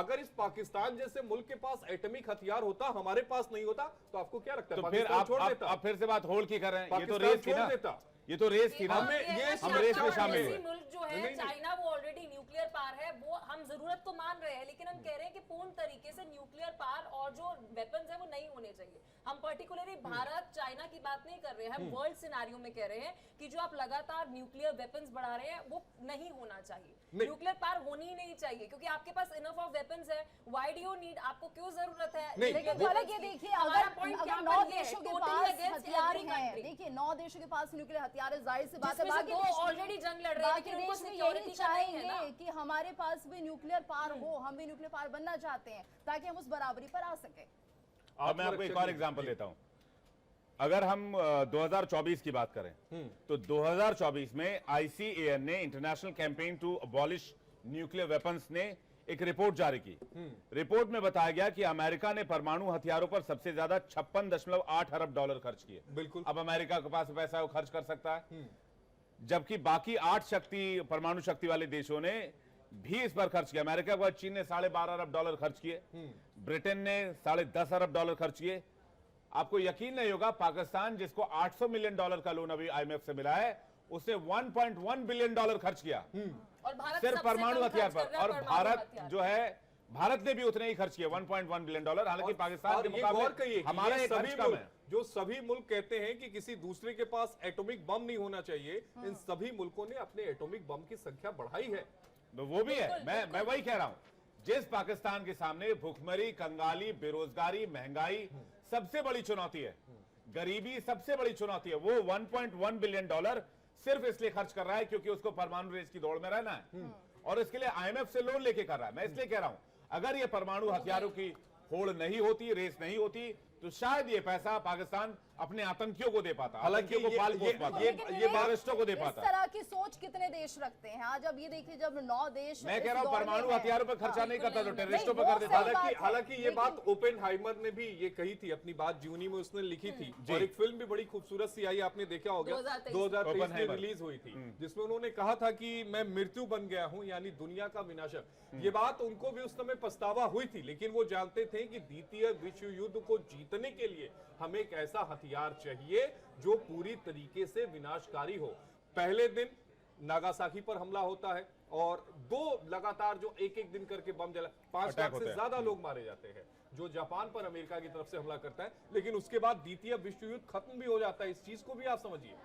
अगर इस पाकिस्तान जैसे मुल्क के पास एटॉमिक हथियार होता, हमारे पास नहीं होता, तो आपको क्या लगता है? तो फिर आप फिर से बात होल्ड की कर रहे हैं। ये तो रेस थी ना, ये तो रेस थी ना, हम रेस में शामिल हुए। मुल्क जो है चाइना, वो ऑलरेडी न्यूक्लियर पावर है, वो हम जरूरत तो मान रहे हैं, लेकिन हम कह रहे हैं कि पूर्ण तरीके से न्यूक्लियर पावर और जो वेपन्स है वो नहीं होने चाहिए। हम पर्टिकुलरली भारत चाइना की बात नहीं कर रहे हैं, हम वर्ल्ड सिनेरियो में कह रहे हैं कि जो आप लगातार न्यूक्लियर वेपन्स बढ़ा रहे हैं वो नहीं होना चाहिए। न्यूक्लियर पावर होनी ही नहीं चाहिए, क्योंकि आपके पास इनफ ऑफ वेपन्स है। Why do you need? आपको क्यों जरूरत है? लेकिन ये देखिए, अगर 9 देशों के पास हथियार हैं, देखिए 9 देशों के पास न्यूक्लियर हथियार है, जाहिर सी बात है बाकी ऑलरेडी जंग लड़ रहे हैं, लेकिन उनको सिक्योरिटी चाहेंगे कि हमारे पास भी न्यूक्लियर पावर हो, हम भी न्यूक्लियर पावर बनना चाहते हैं ताकि हम उस बराबरी पर आ सके। अब मैं आपको एक और एग्जांपल देता हूं। अगर हम 2024 की बात करें तो 2024 में आईसीएएन ने, International Campaign to Abolish Nuclear Weapons ने एक रिपोर्ट जारी की। रिपोर्ट में बताया गया कि अमेरिका ने परमाणु हथियारों पर सबसे ज्यादा 56.8 अरब डॉलर खर्च किए। बिल्कुल। अब अमेरिका के पास पैसा है, वो खर्च कर सकता है, जबकि बाकी 8 परमाणु शक्ति वाले देशों ने भी इस पर खर्च किया। अमेरिका के बाद चीन ने 12.5 अरब डॉलर खर्च किए, ब्रिटेन ने 10.5 अरब डॉलर खर्च किए। आपको यकीन नहीं होगा, पाकिस्तान जिसको $800 मिलियन का लोन अभी आईएमएफ से मिला है, उसने $1.1 बिलियन खर्च किया और भारत सिर्फ परमाणु हथियार पर। और भारत जो है, भारत ने भी उतने ही खर्च किए, $1.1 बिलियन। हालांकि पाकिस्तान के मुकाबले हमारा एक खर्च कम है। जो सभी मुल्क कहते हैं कि किसी दूसरे के पास एटॉमिक बम नहीं होना चाहिए, इन सभी मुल्कों ने अपने एटॉमिक बम की संख्या बढ़ाई है। तो वो भी है, मैं वही कह रहा हूं। जिस पाकिस्तान के सामने भूखमरी, कंगाली, बेरोजगारी, महंगाई सबसे बड़ी चुनौती है, गरीबी सबसे बड़ी चुनौती है, वो $1.1 बिलियन सिर्फ इसलिए खर्च कर रहा है क्योंकि उसको परमाणु रेस की दौड़ में रहना है, और इसके लिए आईएमएफ से लोन लेके कर रहा है। मैं इसलिए कह रहा हूं, अगर ये परमाणु हथियारों की होड़ नहीं होती, रेस नहीं होती, तो शायद ये पैसा पाकिस्तान अपने आतंकियों को दे पाता, हालांकि ये बारिस्टों को दे पाता। इस तरह की सोच कितने देश रखते हैं? आज अब ये देखिए, जब 9 देश, मैं कह रहा हूं परमाणु हथियारों पर खर्चा नहीं करता तो टेररिस्टों पर कर देता। हालांकि ये बात ओपेनहाइमर ने भी ये कही थी, अपनी बात जूनी में उसने लिखी थी, और एक फिल्म भी बड़ी खूबसूरत सी आई, आपने देखा होगा, 2023 में रिलीज हुई थी, जिसमें उन्होंने कहा था कि मैं मृत्यु बन गया हूं, यानी दुनिया का विनाशक। ये बात उनको भी उस समय पछतावा हुई थी, लेकिन वो जानते थे कि द्वितीय विश्व युद्ध को जीतने के लिए हमें एक ऐसा हथियार चाहिए जो पूरी तरीके से विनाशकारी हो। पहले दिन नागासाकी पर हमला होता है और 2 लगातार जो एक दिन करके बम जला, 5 लाख से ज्यादा लोग मारे जाते हैं, जो जापान पर अमेरिका की तरफ से हमला करता है। लेकिन उसके बाद द्वितीय विश्व युद्ध खत्म भी हो जाता है। इस चीज को भी आप समझिए